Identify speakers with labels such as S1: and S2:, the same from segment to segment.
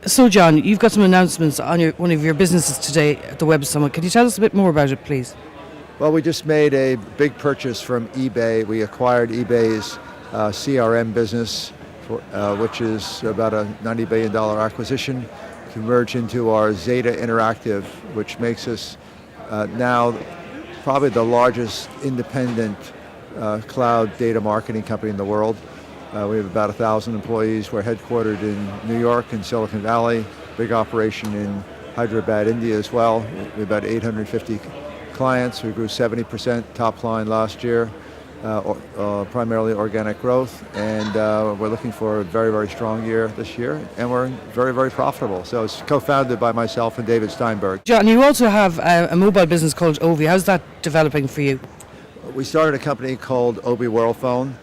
S1: So, John, you've got some announcements on one of your businesses today at the Web Summit. Can you tell us a bit more about it, please?
S2: Well, we just made a big purchase from eBay. We acquired eBay's CRM business, which is about a $90 billion acquisition, to merge into our Zeta Interactive, which makes us now probably the largest independent cloud data marketing company in the world. We have about 1,000 employees. We're headquartered in New York and Silicon Valley, big operation in Hyderabad, India as well. We have about 850 clients. We grew 70% top line last year, primarily organic growth, and we're looking for a very, very strong year this year, and we're very, very profitable. So it's co-founded by myself and David Steinberg.
S1: John, you also have a mobile business called Ovi. How's that developing for you?
S2: We started a company called Ovi World Phone.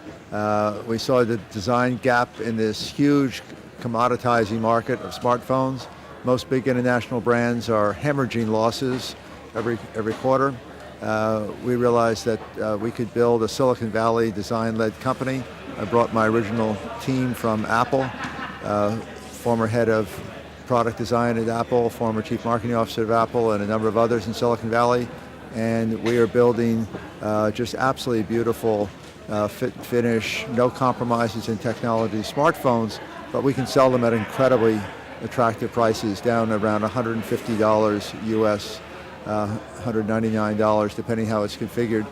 S2: We saw the design gap in this huge commoditizing market of smartphones. Most big international brands are hemorrhaging losses every quarter. We realized that we could build a Silicon Valley design-led company. I brought my original team from Apple, former head of product design at Apple, former chief marketing officer of Apple, and a number of others in Silicon Valley. And we are building just absolutely beautiful fit and finish, no compromises in technology smartphones, but we can sell them at incredibly attractive prices, down around $150 US, $199 depending how it's configured.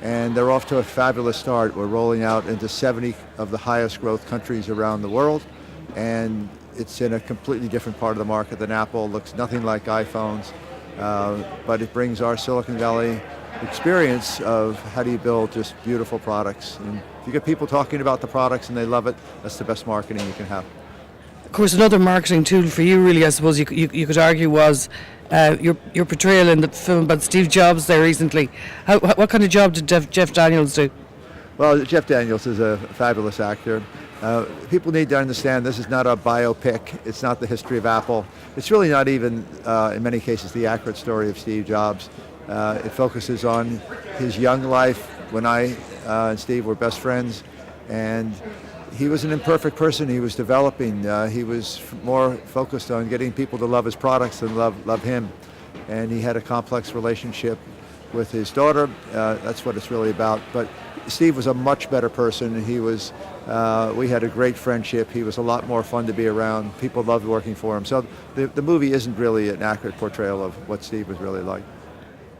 S2: And they're off to a fabulous start. We're rolling out into 70 of the highest growth countries around the world, and it's in a completely different part of the market than Apple. It looks nothing like iPhones, but it brings our Silicon Valley experience of how do you build just beautiful products. And if you get people talking about the products and they love it, that's the best marketing you can have.
S1: Of course, another marketing tool for you, really, I suppose you could argue, was your portrayal in the film about Steve Jobs there recently. What kind of job did Jeff Daniels do?
S2: Well, Jeff Daniels is a fabulous actor. People need to understand this is not a biopic. It's not the history of Apple. It's really not even, in many cases, the accurate story of Steve Jobs. It focuses on his young life when I and Steve were best friends, and he was an imperfect person. He was developing. He was more focused on getting people to love his products than love him, and he had a complex relationship with his daughter. That's what it's really about. But Steve was a much better person. He was. We had a great friendship. He was a lot more fun to be around. People loved working for him. So the movie isn't really an accurate portrayal of what Steve was really like.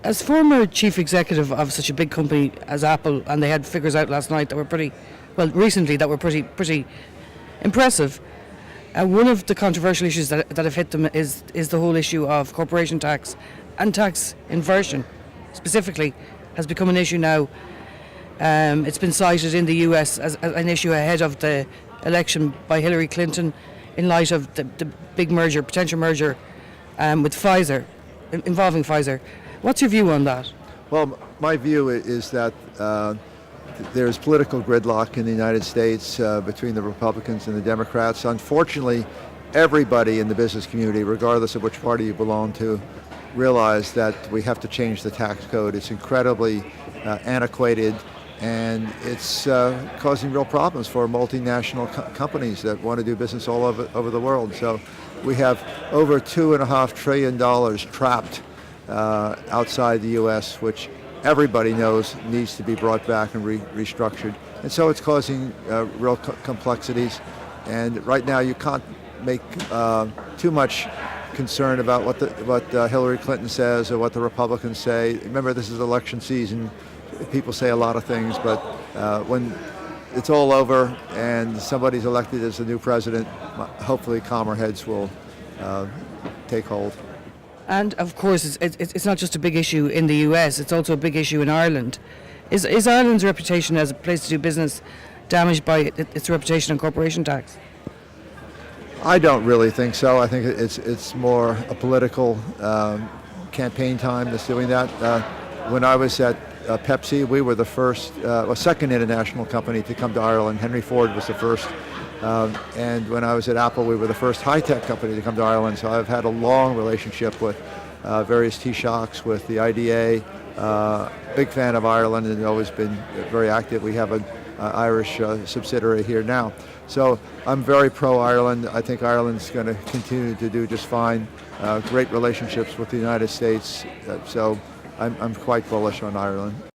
S1: As former chief executive of such a big company as Apple, and they had figures out last night that were pretty impressive. One of the controversial issues that have hit them is the whole issue of corporation tax, and tax inversion specifically has become an issue now. It's been cited in the US as an issue ahead of the election by Hillary Clinton in light of the big potential merger with Pfizer, involving Pfizer. What's your view on that?
S2: Well, my view is that there's political gridlock in the United States between the Republicans and the Democrats. Unfortunately, everybody in the business community, regardless of which party you belong to, realize that we have to change the tax code. It's incredibly antiquated, and it's causing real problems for multinational companies that want to do business all over the world. So we have over $2.5 trillion trapped outside the U.S., which everybody knows needs to be brought back and restructured. And so it's causing real complexities. And right now you can't make too much concern about what Hillary Clinton says or what the Republicans say. Remember, this is election season. People say a lot of things, but when it's all over and somebody's elected as the new president, hopefully calmer heads will take hold.
S1: And of course, it's not just a big issue in the US, it's also a big issue in Ireland. Is Ireland's reputation as a place to do business damaged by its reputation on corporation tax?
S2: I don't really think so. I think it's more a political campaign time that's doing that. When I was at Pepsi, we were the second international company to come to Ireland. Henry Ford was the first. And when I was at Apple, we were the first high-tech company to come to Ireland. So I've had a long relationship with various Taoiseachs, with the IDA. Big fan of Ireland and always been very active. We have an Irish subsidiary here now. So I'm very pro-Ireland. I think Ireland's going to continue to do just fine. Great relationships with the United States. So I'm quite bullish on Ireland.